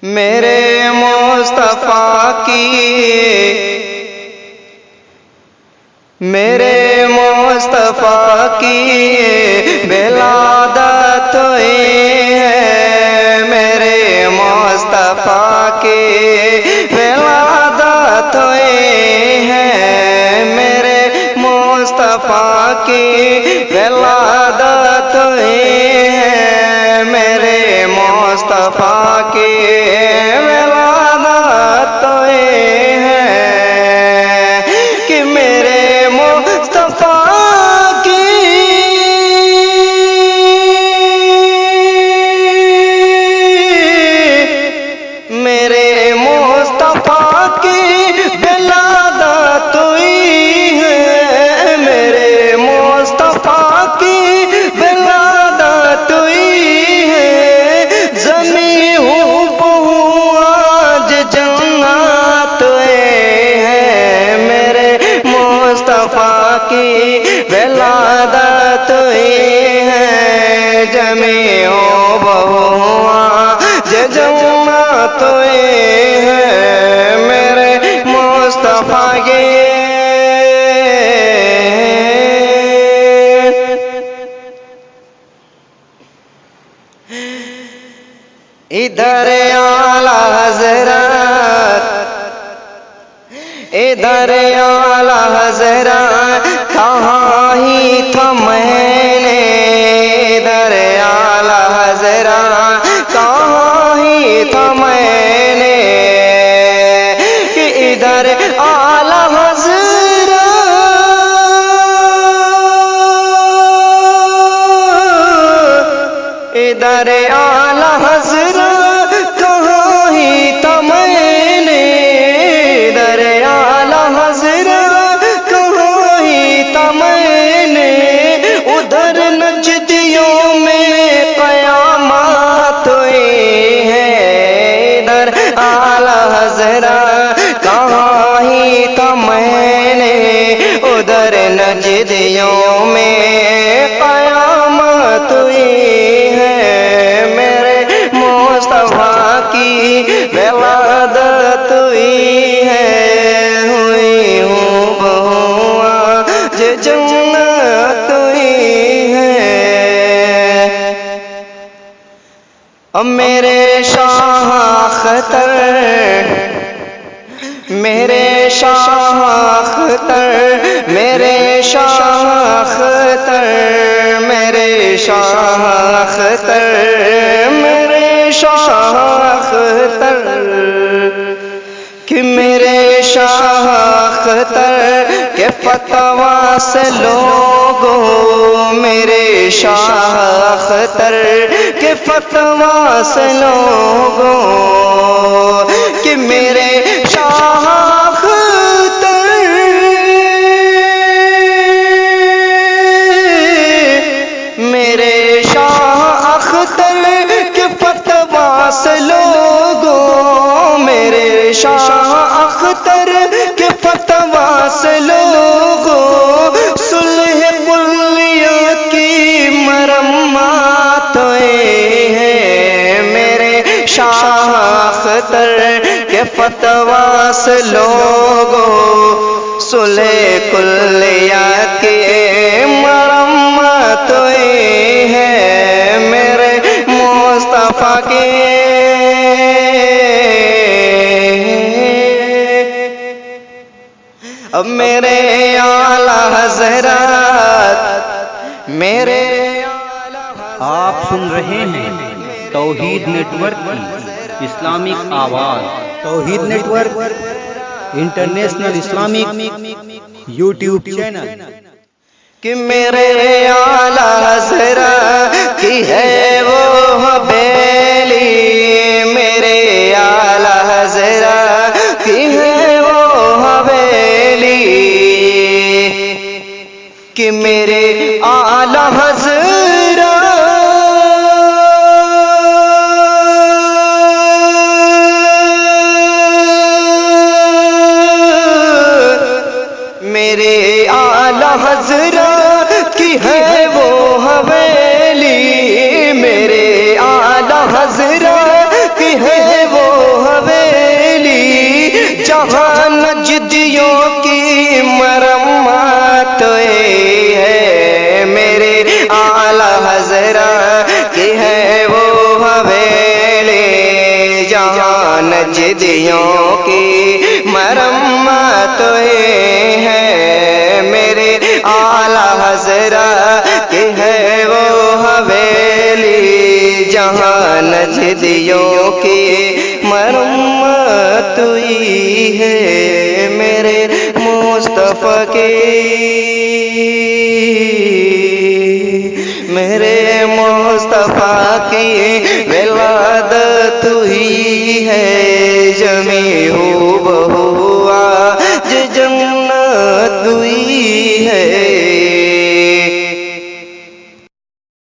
میرے مصطفیٰ کی، میرے مصطفیٰ کی ولادت ہوئی ہے، میرے مصطفیٰ کی ولادت ہوئی ہے، میرے مصطفیٰ کی ولادت ہوئی ہے، میرے مصطفیٰ کی ولادت ہوئی ہے، کہ میرے مصطفیٰ کی میرے مصطفیٰ کی ولادت ہوئی ہے، میرے مصطفیٰ کی ولادت ہوئی ہے، زمین ہوں بہو آج جنت ہے، میرے مصطفیٰ کی ولادت ہوئی ہے، زمین ہوں بہو آج جنت ہوئی ہے، میرے مصطفیٰ کی ادھر اعلیٰ حضرت، ادھر اعلیٰ حضرت کہاں ہی تھا میں نے، ادھر اعلیٰ حضرت کہاں ہی تھا میں نے، کہ ادھر اعلیٰ حضرت ادھر اعلیٰ حضرت کہاں ہی تھا میں نے، ادھر اعلیٰ حضرت کہاں ہی تھا میں نے، ادھر نجدیوں میں قیامت ہوئی ہے، ادھر اعلیٰ حضرت کہاں ہی تھا میں نے، ادھر نجدیوں میں قیامت ہوئی ہے، میرے مصطفیٰ کی ولادت ہوئی ہے، ہوئی ہوں بہو آج جنت ہوئی ہے، میرے شاہ اختر، میرے شاہ اختر، میرے شاہ اختر، میرے شاہ اختر، میرے شاہ اختر، کہ میرے شاہ اختر کے فتویٰ سے لوگوں، میرے شاہ اختر کے فتویٰ سے لوگوں، کہ میرے شاہ اختر، میرے شاہ اختر کے فتویٰ سے لوگوں، میرے شاہ اختر کے فتویٰ سے لوگوں، صلح کلیہ کی مرمت ہوئی ہے، میرے شاہ اختر کے فتویٰ سے لوگوں، صلح کلیہ کی مرمت ہوئی ہے، میرے مصطفیٰ کی اب میرے اعلیٰ حضرت، میرے آپ سن رہے ہیں توحید نیٹ ورک کی اسلامک آواز، Tauheed network international Islamic YouTube channel, کہ میرے اعلیٰ حضرت کی ہے وہ حویلی، میرے اعلیٰ حضرت کی ہے وہ حویلی، کہ میرے اعلیٰ حضرت میرے اعلیٰ حضرت کی ہے وہ حویلی، میرے اعلیٰ حضرت جہاں نجدیوں کی مرمت ہے میرے اعلی حضرت کی ہے وہ حویلی جہاں نجدیوں کی مرمت ہے میرے اعلی حضرت کی ہے وہ حویلی جہاں نجدیوں کی مرمت ہوئی ہے میرے مصطفیٰ کی میرے مصطفیٰ کی ولادت ہوئی ہے جمیع بہوا جنت ہوئی ہے